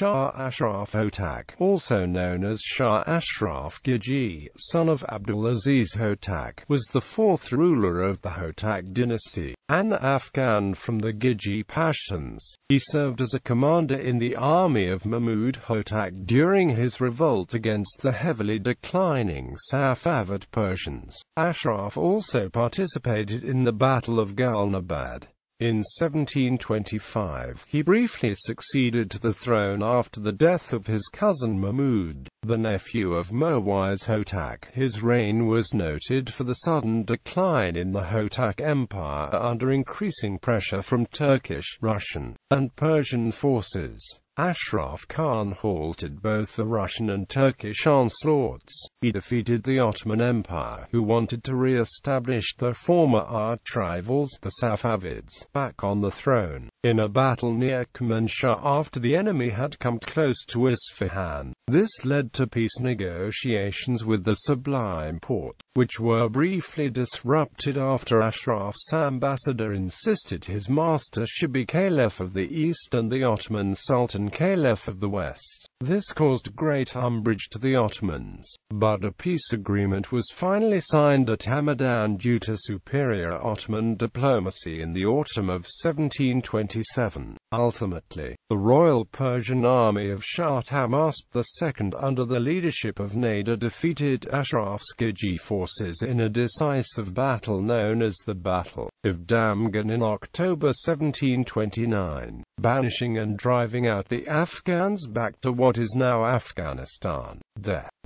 Shāh Ashraf Hotak, also known as Shāh Ashraf Ghiljī, son of Abdul Aziz Hotak, was the fourth ruler of the Hotak dynasty, an Afghan from the Ghilji Pashtuns. He served as a commander in the army of Mahmud Hotak during his revolt against the heavily declining Safavid Persians. Ashraf also participated in the Battle of Ghalnabad. In 1725, he briefly succeeded to the throne after the death of his cousin Mahmud, the nephew of Mahmud Hotak. His reign was noted for the sudden decline in the Hotak Empire under increasing pressure from Turkish, Russian, and Persian forces. Ashraf Khan halted both the Russian and Turkish onslaughts. He defeated the Ottoman Empire, who wanted to re-establish their former arch-rivals, the Safavids, back on the throne, in a battle near Kermanshah after the enemy had come close to Isfahan. This led to peace negotiations with the Sublime Porte, which were briefly disrupted after Ashraf's ambassador insisted his master should be Caliph of the East and the Ottoman Sultan Caliph of the West. This caused great umbrage to the Ottomans, but a peace agreement was finally signed at Hamadan due to superior Ottoman diplomacy in the autumn of 1727. Ultimately, the Royal Persian army of Shah Ashraf II under the leadership of Nader defeated Ashraf's Ghilji forces in a decisive battle known as the Battle of Damgan in October 1729, banishing and driving out the Afghans back to what is now Afghanistan.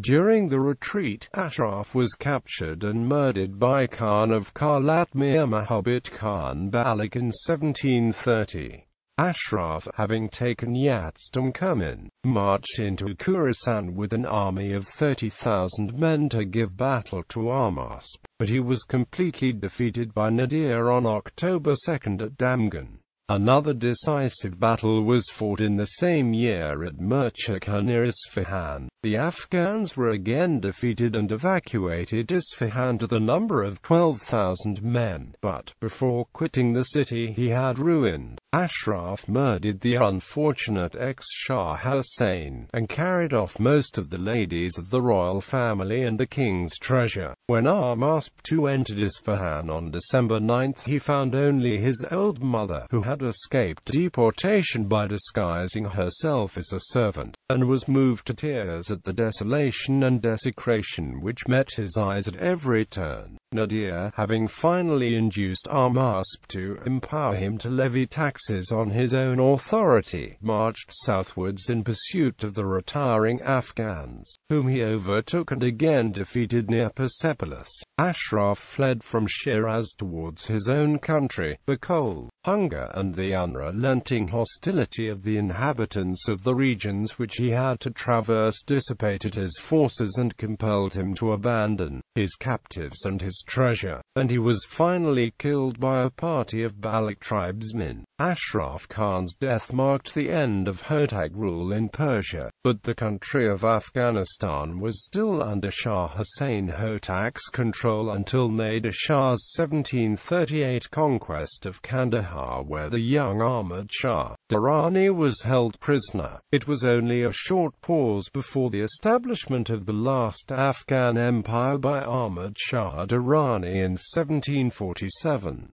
During the retreat, Ashraf was captured and murdered by Khan of Kalat Mir Muhammad Khan Balik in 1730. Ashraf, having taken Yazdam-Kumin, marched into Khorasan with an army of 30,000 men to give battle to Ahmasp, but he was completely defeated by Nadir on October 2 at Damgan. Another decisive battle was fought in the same year at Murchaka near Isfahan. The Afghans were again defeated and evacuated Isfahan to the number of 12,000 men, but, before quitting the city he had ruined, Ashraf murdered the unfortunate ex-Shah Hussein, and carried off most of the ladies of the royal family and the king's treasure. When Ahmasp II entered Isfahan on December 9, he found only his old mother, who had escaped deportation by disguising herself as a servant, and was moved to tears at the desolation and desecration which met his eyes at every turn. Nadir, having finally induced Ahmasp to empower him to levy taxes on his own authority, marched southwards in pursuit of the retiring Afghans, whom he overtook and again defeated near Persepolis. Ashraf fled from Shiraz towards his own country. The cold, hunger and the unrelenting hostility of the inhabitants of the regions which he had to traverse dissipated his forces and compelled him to abandon his captives and his treasure, and he was finally killed by a party of Baloch tribesmen. Ashraf Khan's death marked the end of Hotak rule in Persia, but the country of Afghanistan was still under Shah Hussein Hotak's control until Nader Shah's 1738 conquest of Kandahar, where the young Ahmad Shah Durrani was held prisoner. It was only a short pause before the establishment of the last Afghan empire by Ahmad Shah Durrani in 1747.